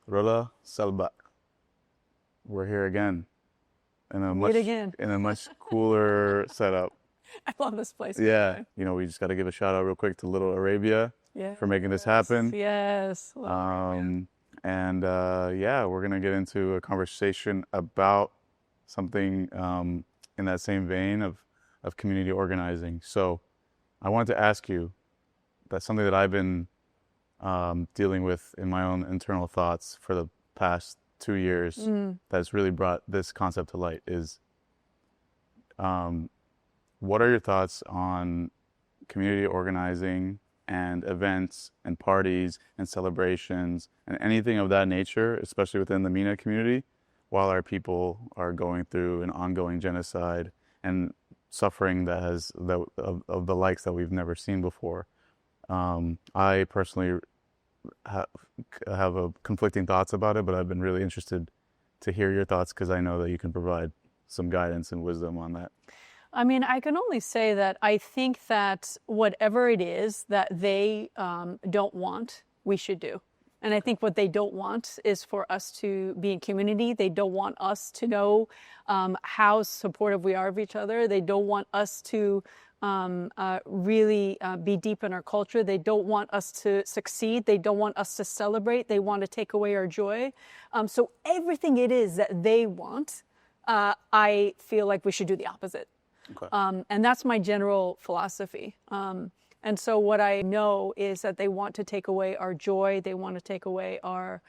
Rolla Selbak. We're here again in a much cooler setup. I love this place. Yeah, we just got to give a shout out real quick to Little Arabia for making this happen. Yes. Yeah, we're gonna get into a conversation about something in that same vein of community organizing. So, I wanted to ask you, that's something that I've been dealing with in my own internal thoughts for the past 2 years that's really brought this concept to light is what are your thoughts on community organizing and events and parties and celebrations and anything of that nature, especially within the MENA community, while our people are going through an ongoing genocide and suffering that of the likes that we've never seen before. I personally have conflicting thoughts about it, but I've been really interested to hear your thoughts because I know that you can provide some guidance and wisdom on that. I mean, I can only say that I think that whatever it is that they don't want, we should do. And I think what they don't want is for us to be in community. They don't want us to know how supportive we are of each other. They don't want us to really be deep in our culture. They don't want us to succeed. They don't want us to celebrate. They want to take away our joy. So everything it is that they want, I feel like we should do the opposite. Okay. And that's my general philosophy. And so what I know is that they want to take away our joy. They want to take away our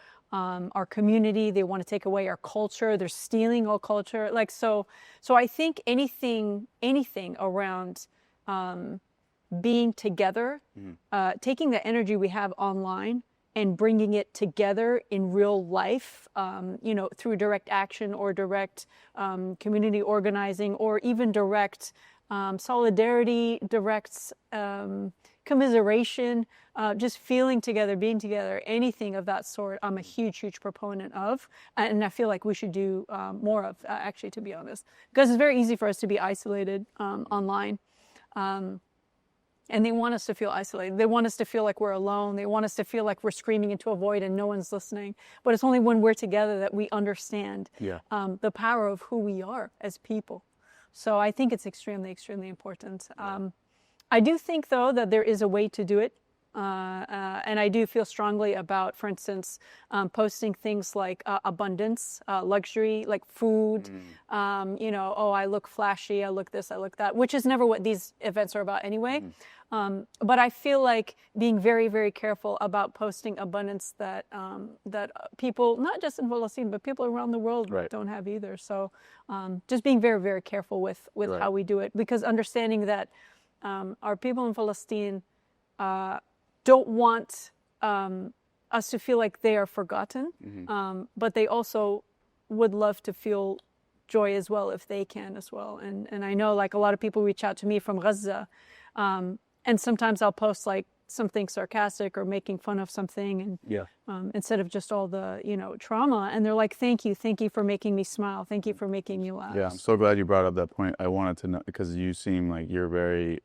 community. They want to take away our culture. They're stealing our culture. So I think anything around being together, taking the energy we have online and bringing it together in real life, through direct action or direct community organizing or even direct solidarity, direct commiseration, just feeling together, being together, anything of that sort, I'm a huge, huge proponent of. And I feel like we should do more of, actually, to be honest. Because it's very easy for us to be isolated online. And they want us to feel isolated. They want us to feel like we're alone. They want us to feel like we're screaming into a void and no one's listening. But it's only when we're together that we understand the power of who we are as people. So I think it's extremely, extremely important. I do think, though, that there is a way to do it. And I do feel strongly about, for instance, posting things like abundance, luxury, like food, I look flashy, I look this, I look that, which is never what these events are about anyway. But I feel like being very, very careful about posting abundance that people, not just in Palestine, but people around the world don't have either. So just being very, very careful with how we do it, because understanding that our people in Palestine don't want us to feel like they are forgotten, but they also would love to feel joy as well if they can as well. And I know, like, a lot of people reach out to me from Gaza, and sometimes I'll post like something sarcastic or making fun of something, and instead of just all the trauma, and they're like, thank you for making me smile, thank you for making me laugh. Yeah, I'm so glad you brought up that point. I wanted to know, because you seem like you're very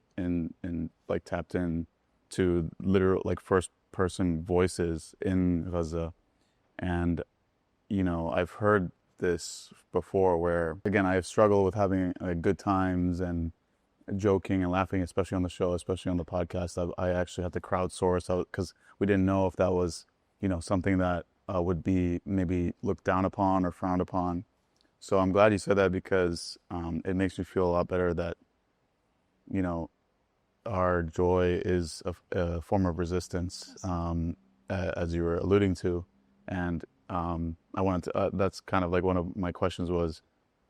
like tapped in to literal, like, first person voices in Gaza. And I've heard this before where, again, I have struggled with having good times and joking and laughing, especially on the show, especially on the podcast. I actually had to crowdsource out because we didn't know if that was something that would be maybe looked down upon or frowned upon. So I'm glad you said that, because it makes me feel a lot better that our joy is a form of resistance, as you were alluding to. And I wanted to, that's kind of like one of my questions was,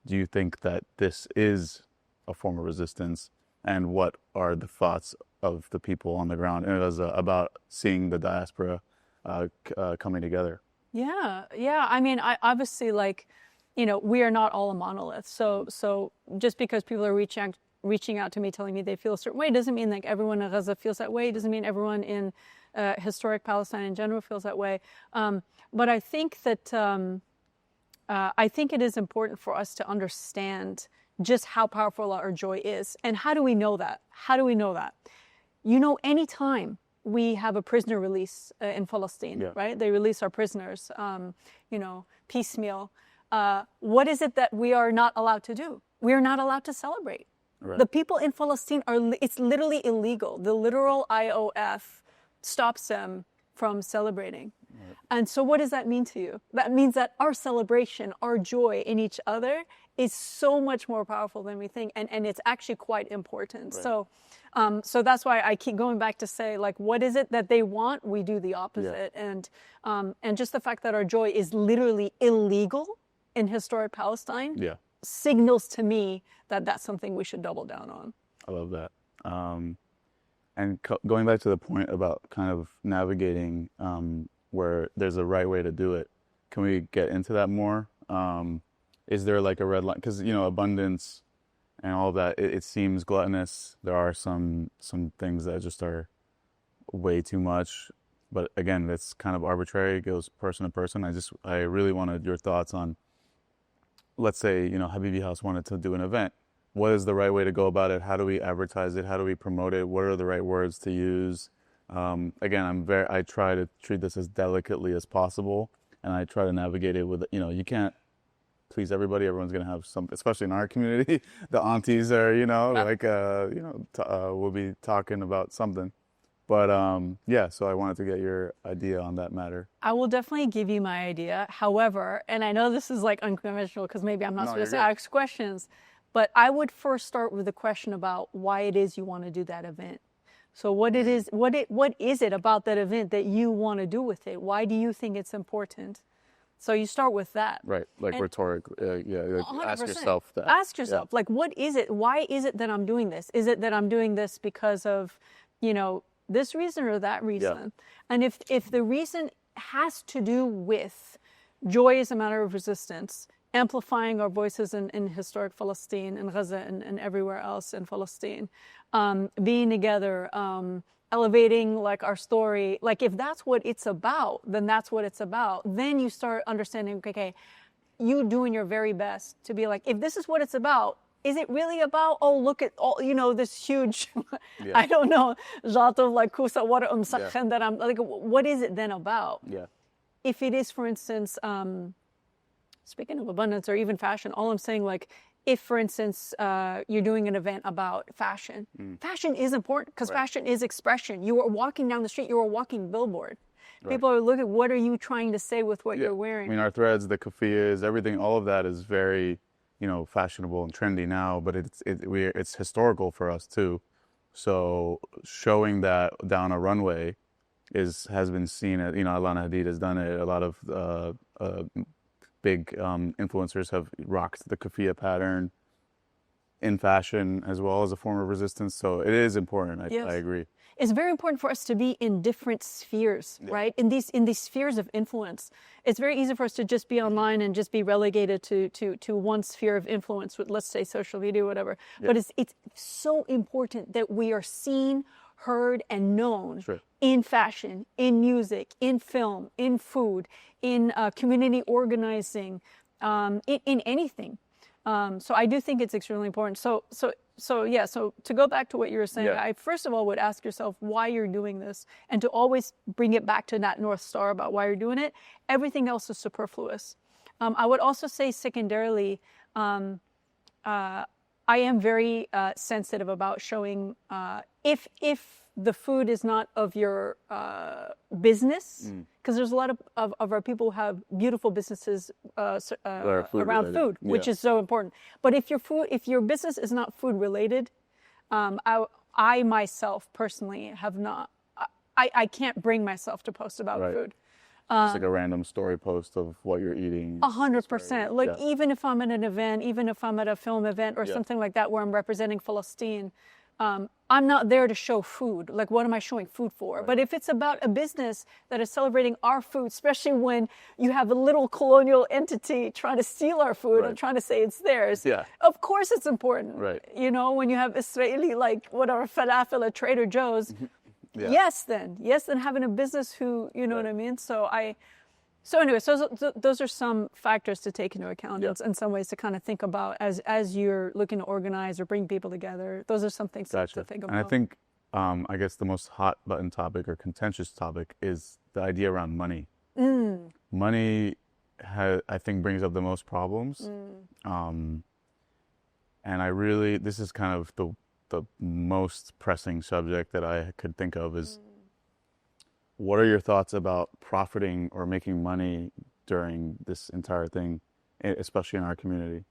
do you think that this is a form of resistance? And what are the thoughts of the people on the ground about seeing the diaspora coming together? Yeah. I mean, I obviously, we are not all a monolith. So just because people are reaching out to me, telling me they feel a certain way, doesn't mean like everyone in Gaza feels that way. Doesn't mean everyone in historic Palestine in general feels that way. But I think that I think it is important for us to understand just how powerful our joy is. And how do we know that? Anytime we have a prisoner release in Palestine, Yeah. right? They release our prisoners, piecemeal. What is it that we are not allowed to do? We are not allowed to celebrate. Right. The people in Palestine it's literally illegal. The literal IOF stops them from celebrating. Right. And so what does that mean to you? That means that our celebration, our joy in each other is so much more powerful than we think. And it's actually quite important. Right. So that's why I keep going back to say, like, what is it that they want? We do the opposite. Yeah. And just the fact that our joy is literally illegal in historic Palestine signals to me that that's something we should double down on. I love that. And going back to the point about kind of navigating where there's a right way to do it, can we get into that more? Is there like a red line? Because, abundance and all of that, it seems gluttonous. There are some things that just are way too much. But again, that's kind of arbitrary. It goes person to person. I really wanted your thoughts on, let's say, Habibi House wanted to do an event. What is the right way to go about it? How do we advertise it? How do we promote it? What are the right words to use? Again, I try to treat this as delicately as possible, and I try to navigate it with, you can't please everybody. Everyone's going to have something, especially in our community. The aunties are, we'll be talking about something. But so I wanted to get your idea on that matter. I will definitely give you my idea. However, and I know this is like unconventional because maybe I'm not supposed to ask questions, but I would first start with a question about why it is you want to do that event. So what is it about that event that you want to do with it? Why do you think it's important? So you start with that. Right, like rhetoric. Ask yourself that. Ask yourself, like, what is it? Why is it that I'm doing this? Is it that I'm doing this because of, this reason or that reason? Yeah. And if the reason has to do with joy is a matter of resistance, amplifying our voices in historic Palestine, in Gaza, and everywhere else in Palestine, being together, elevating like our story, like if that's what it's about, then that's what it's about. Then you start understanding, okay, you doing your very best to be like, if this is what it's about, is it really about, look at all, this huge, I don't know, like kusa water that I'm like, what is it then about? Yeah. If it is, for instance, speaking of abundance or even fashion, all I'm saying, like, if, for instance, you're doing an event about fashion, fashion is important because fashion is expression. You are walking down the street, you are walking billboard. Right. People are looking, what are you trying to say with what you're wearing? I mean, our threads, the keffiyehs, everything, all of that is very, fashionable and trendy now, but it's historical for us too. So showing that down a runway has been seen at, Alana Hadid has done it. A lot of big influencers have rocked the keffiyeh pattern in fashion as well as a form of resistance. So it is important. I agree. It's very important for us to be in different spheres, right? In these spheres of influence. It's very easy for us to just be online and just be relegated to one sphere of influence with, let's say, social media or whatever. But it's so important that we are seen, heard, and known in fashion, in music, in film, in food, in community organizing, in anything. So I do think it's extremely important. So to go back to what you were saying, I first of all would ask yourself why you're doing this, and to always bring it back to that North Star about why you're doing it. Everything else is superfluous. I would also say secondarily, I am very sensitive about showing if the food is not of your business, because there's a lot of our people who have beautiful businesses around food, which is so important. But if your business is not food related, I myself personally have not. I can't bring myself to post about food. Just like a random story post of what you're eating. 100%. Like even if I'm at an event, even if I'm at a film event or something like that where I'm representing Palestine, I'm not there to show food. Like, what am I showing food for? Right. But if it's about a business that is celebrating our food, especially when you have a little colonial entity trying to steal our food and trying to say it's theirs, of course it's important. Right. When you have Israeli, like, whatever, falafel at Trader Joe's, yes, then having a business who, what I mean? So anyway, those are some factors to take into account and some ways to kind of think about as you're looking to organize or bring people together. Those are some things to think about. And I think I guess the most hot button topic or contentious topic is the idea around money. Money, I think, brings up the most problems. And this is kind of the most pressing subject that I could think of is what are your thoughts about profiting or making money during this entire thing, especially in our community?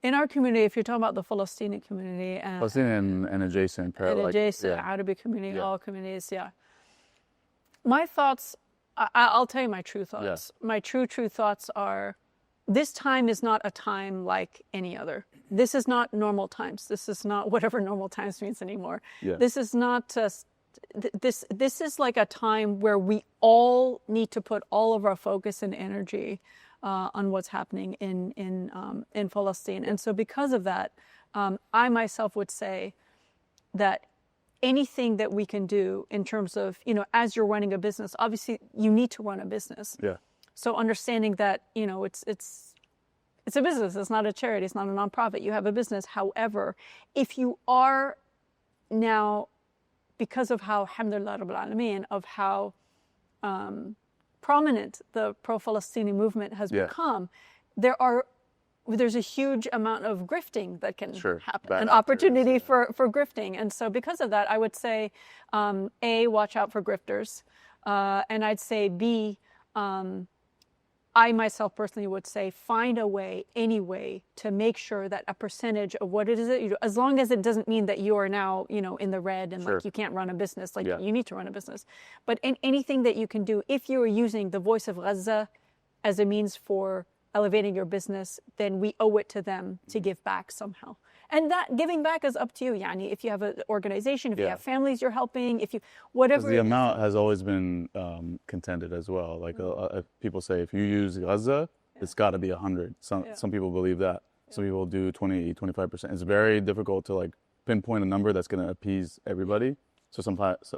In our community, if you're talking about the Palestinian community Palestinian and adjacent, Arabic community, all communities, my thoughts, I'll tell you my true thoughts. My true thoughts are, this time is not a time like any other. This is not normal times. This is not whatever normal times means anymore. This is not this is like a time where we all need to put all of our focus and energy on what's happening in Palestine. And so because of that, I myself would say that anything that we can do in terms of, as you're running a business, obviously you need to run a business. So understanding that, it's a business, it's not a charity, it's not a nonprofit, you have a business. However, if you are now, because of how, alhamdulillah rabbil alameen, of how prominent the pro-Palestinian movement has become, there's a huge amount of grifting that can happen, an opportunity for grifting. And so because of that, I would say, A, watch out for grifters. And I'd say, B, I myself personally would say, find a way, any way, to make sure that a percentage of what it is that you do, as long as it doesn't mean that you are now, in the red and like you can't run a business, like you need to run a business. But anything that you can do, if you are using the voice of Gaza as a means for elevating your business, then we owe it to them to give back somehow. And that giving back is up to you. Yani, if you have an organization, if you have families you're helping, whatever. The amount has always been contended as well. Like people say, if you use Gaza, it's got to be 100. Some people believe that. Some people do 20, 25%. It's very difficult to like pinpoint a number that's going to appease everybody. So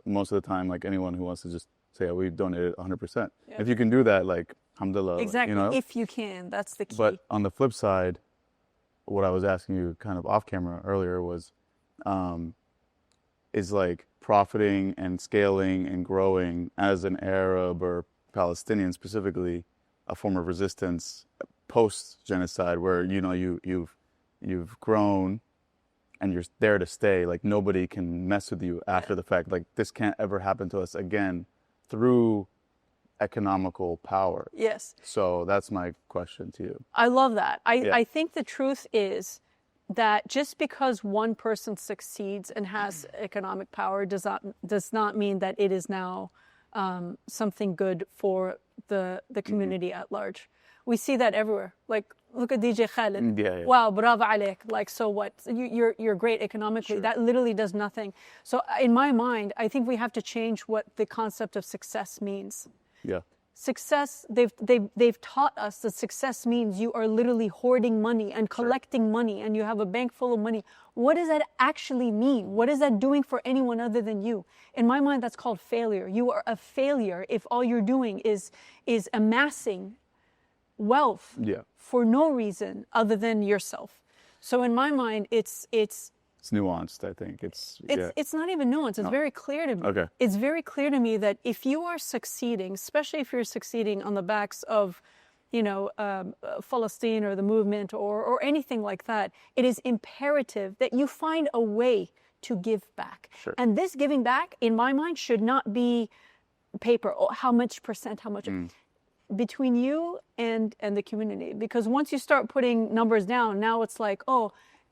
most of the time, like anyone who wants to just say, oh, we've donated 100%. If you can do that, like, alhamdulillah. Exactly. If you can, that's the key. But on the flip side, what I was asking you kind of off camera earlier was, is like profiting and scaling and growing as an Arab or Palestinian specifically, a form of resistance post-genocide where, you've grown and you're there to stay. Like nobody can mess with you after the fact. Like this can't ever happen to us again through economical power. Yes. So that's my question to you. I love that. I think the truth is that just because one person succeeds and has economic power does not mean that it is now something good for the community at large. We see that everywhere. Like look at DJ Khaled. Wow, bravo عليك. Like so what? You're great economically. That literally does nothing. So in my mind, I think we have to change what the concept of success means. Success, they've taught us that success means you are literally hoarding money and collecting money and you have a bank full of money. What does that actually mean? What is that doing for anyone other than you? In my mind, that's called failure. You are a failure if all you're doing is amassing wealth for no reason other than yourself. So in my mind, it's nuanced, I think. It's not even nuanced. It's very clear to me. Okay. It's very clear to me that if you are succeeding, especially if you're succeeding on the backs of, Palestine or the movement or anything like that, it is imperative that you find a way to give back. And this giving back, in my mind, should not be paper. How much percent, how much. Between you and the community. Because once you start putting numbers down, now it's like,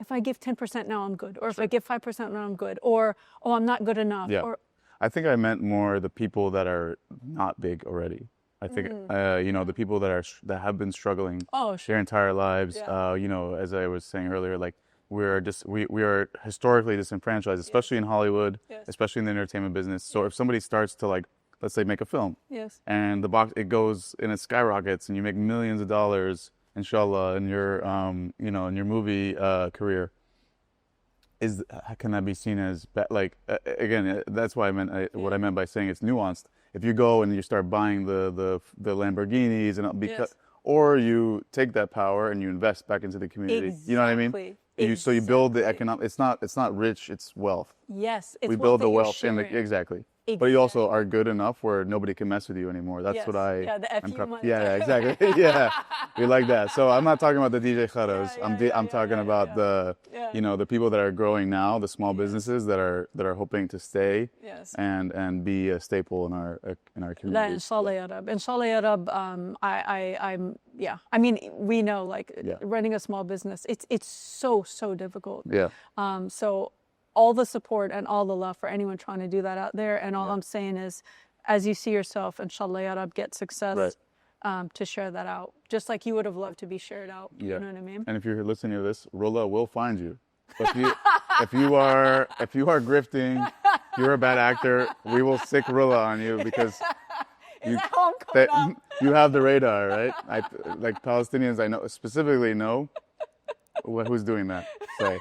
if I give 10% now I'm good, or if I give 5% now I'm good, or I'm not good enough. Or I think I meant more the people that are not big already. I think the people that have been struggling their entire lives. As I was saying earlier, like we are historically disenfranchised, especially in Hollywood, especially in the entertainment business. So if somebody starts to like, let's say, make a film, and it goes and it skyrockets, and you make millions of dollars, inshallah, in your in your movie career, can that be seen as like again? That's why I meant what I meant by saying it's nuanced. If you go and you start buying the Lamborghinis and or you take that power and you invest back into the community, you know what I mean? So you build the Exactly. economic. It's not rich. It's wealth. Yes, it's We wealth build that the you're wealth in the sharing. exactly. But you also are good enough where nobody can mess with you anymore. That's what Yes. Yeah, the FU money. yeah, exactly. Yeah, we like that. So I'm not talking about the DJ Kharos. I'm talking about the, Yeah. the people that are growing now, the small Yes. businesses that are hoping to stay Yes. and be a staple in our لا communities. inshallah ya Rab. Inshallah ya Rab. I'm yeah. I mean, we know like Yeah. running a small business. It's so difficult. Yeah. So all the support and all the love for anyone trying to do that out there. And all I'm saying is, as you see yourself, inshallah ya Rab, get success. Right. To share that out, just like you would have loved to be shared out. Yeah. You know what I mean? And if you're listening to this, Rolla will find you. If you are grifting, if you're a bad actor, we will sick Rolla on you because Is that how I'm coming up? you have the radar, right? Like Palestinians, I know specifically know who's doing that. So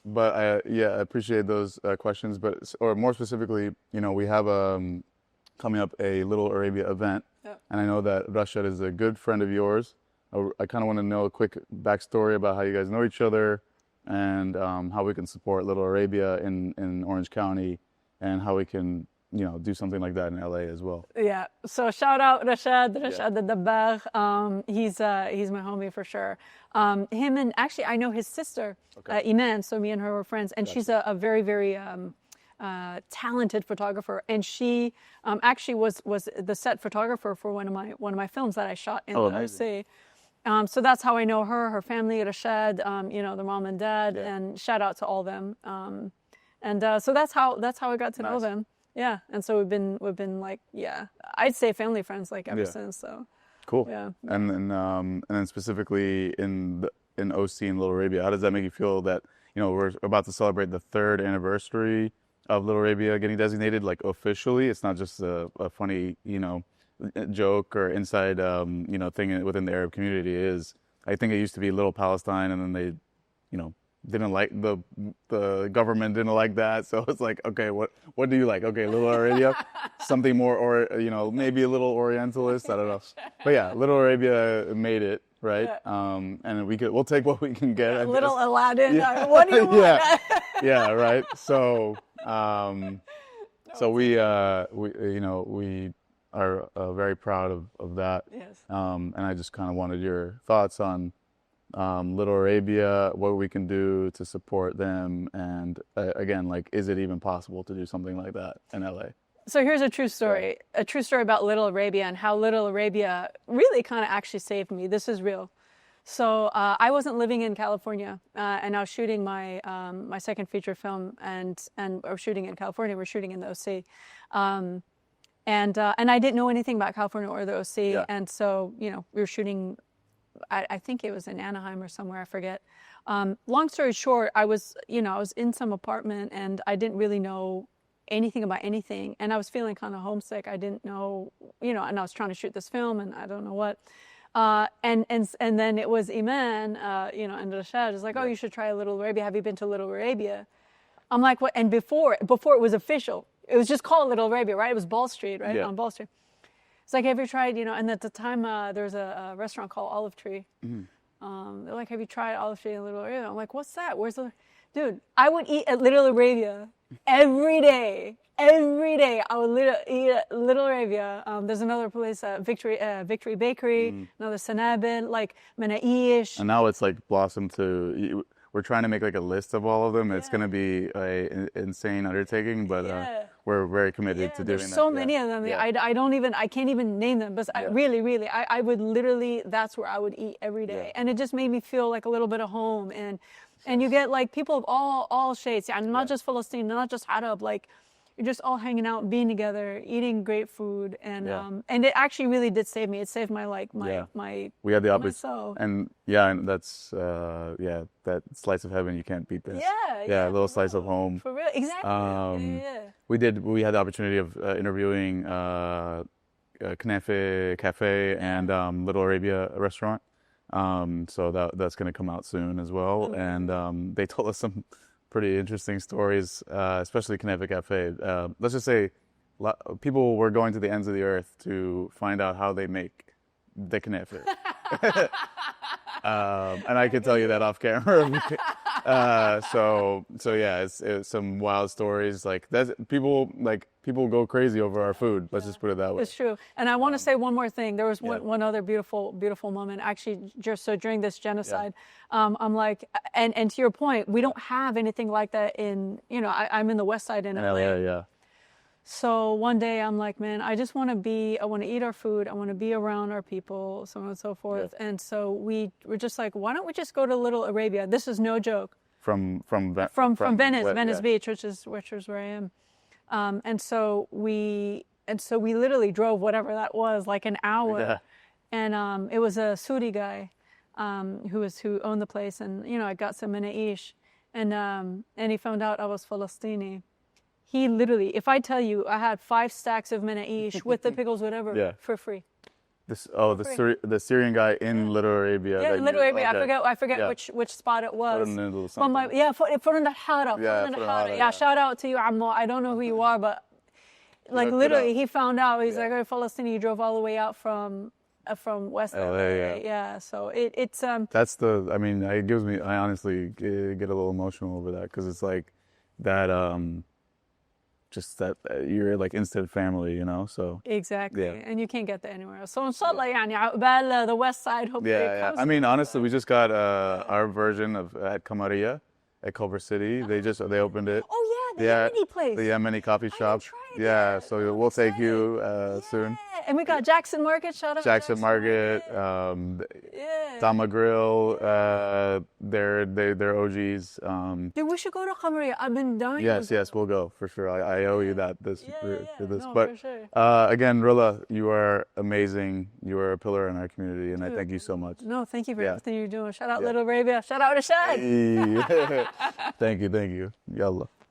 but I appreciate those questions. But or more specifically, we have coming up a Little Arabia event, and I know that Rashad is a good friend of yours. I kind of want to know a quick backstory about how you guys know each other, and how we can support Little Arabia in Orange County, and how we can do something like that in LA as well. Yeah. So shout out Rashad the he's my homie for sure. Him and actually I know his sister, Iman. So me and her were friends, and she's a very very talented photographer, and she actually was the set photographer for one of my films that I shot in the OC. So that's how I know her, her family, Rashad, their mom and dad, and shout out to all them. So that's how I got to know them. Yeah, and so we've been like, I'd say family friends like ever since. So cool. Yeah. And then specifically in OC in Little Arabia, how does that make you feel that we're about to celebrate the 3rd anniversary of Little Arabia getting designated like officially? It's not just a funny joke or inside thing within the Arab community. I think it used to be Little Palestine, and then they didn't like the government didn't like that, so it's like, okay, what do you like? Okay, Little Arabia, something more, or maybe a little Orientalist, I don't know, but yeah, Little Arabia made it, right? And we'll take what we can get. Little Aladdin, what do you want? Yeah, right. So we are very proud of that. Yes. And I just kind of wanted your thoughts on Little Arabia, what we can do to support them, and again, like, is it even possible to do something like that in LA? So here's a true story about Little Arabia and how Little Arabia really kind of actually saved me. This is real. So I wasn't living in California, and I was shooting my my second feature film, and we're shooting in California. We're shooting in the OC, and I didn't know anything about California or the OC, and so we were shooting. I think it was in Anaheim or somewhere, I forget. Long story short, I was in some apartment, and I didn't really know anything about anything, and I was feeling kind of homesick. I didn't know, and I was trying to shoot this film, and I don't know what. And then it was Iman, and Rashad was like, oh, you should try Little Arabia. Have you been to Little Arabia? I'm like, what? And before it was official, it was just called Little Arabia, right? It was Ball Street, right? On Ball Street. It's like, have you tried, and at the time, there was a restaurant called Olive Tree. Mm-hmm. They're like, have you tried Olive Tree in Little Arabia? I'm like, what's that? Where's the... Dude, I would eat at Little Arabia every day. Every day, I would eat at Little Arabia. There's another place, Victory Bakery, another Sanabin, like Menaish. And now it's like blossomed to... We're trying to make like a list of all of them. It's going to be an insane undertaking, but we're very committed to doing that. There's so many of them. I can't even name them, but really, I would literally, that's where I would eat every day. And it just made me feel like a little bit of home. And you get like people of all shades, not just Palestinian, not just Arab, like you're just all hanging out, being together, eating great food, and it actually really did save me. It saved my we had the opportunity, myself. and that's that slice of heaven, you can't beat this. A little slice of home. For real, exactly. We had the opportunity of interviewing Knefe Cafe and Little Arabia restaurant. So that's going to come out soon as well, and they told us some pretty interesting stories, especially Knefe Cafe. Let's just say people were going to the ends of the earth to find out how they make the knefe. And I can tell you that off camera. So yeah, it's some wild stories. Like that's people go crazy over our food. Let's just put it that way. It's true. And I want to say one more thing. There was one other beautiful moment. Actually, just so during this genocide, I'm like, and to your point, we don't have anything like that in, I'm in the West Side in LA. Yeah. So one day I'm like, man, I want to eat our food. I want to be around our people, so on and so forth. Yeah. And so we were just like, why don't we just go to Little Arabia? This is no joke. From Venice Beach, which is where I am. And so we literally drove whatever that was, like an hour. Yeah. And it was a Saudi guy who owned the place, and I got some menaish, and he found out I was Palestinian. He literally, if I tell you, I had 5 stacks of menaish with the pickles, whatever, for free. The Syrian guy in Little Arabia. Yeah, Little Arabia. Okay. I forget which spot it was. فرن الحارة. Yeah, shout out to you, Ammo. I don't know who you are, but like literally, he found out. He's like, Palestinian. He drove all the way out from West LA. Yeah. So it's That's the. I mean, it gives me. I honestly get a little emotional over that because it's like that. Just that you're like instant family, so exactly, and you can't get that anywhere else. So inshallah, يعني the West Side. Hopefully I mean, honestly, we just got our version of at Kamaria at Culver City. They opened it. Oh yeah, the Yemeni place. The Yemeni coffee shop. So we'll take you soon. And we got Jackson Market. Shout out Jackson Market. Dama Grill. They're OGs. Dude, we should go to Kamaria. I've been dying. Yes, we'll go for sure. I owe you that for this. No, but for sure. Again, Rolla, you are amazing. You are a pillar in our community, and I thank you so much. No, thank you for everything you're doing. Shout out Little Arabia. Shout out Rashad. Thank you. Yallah.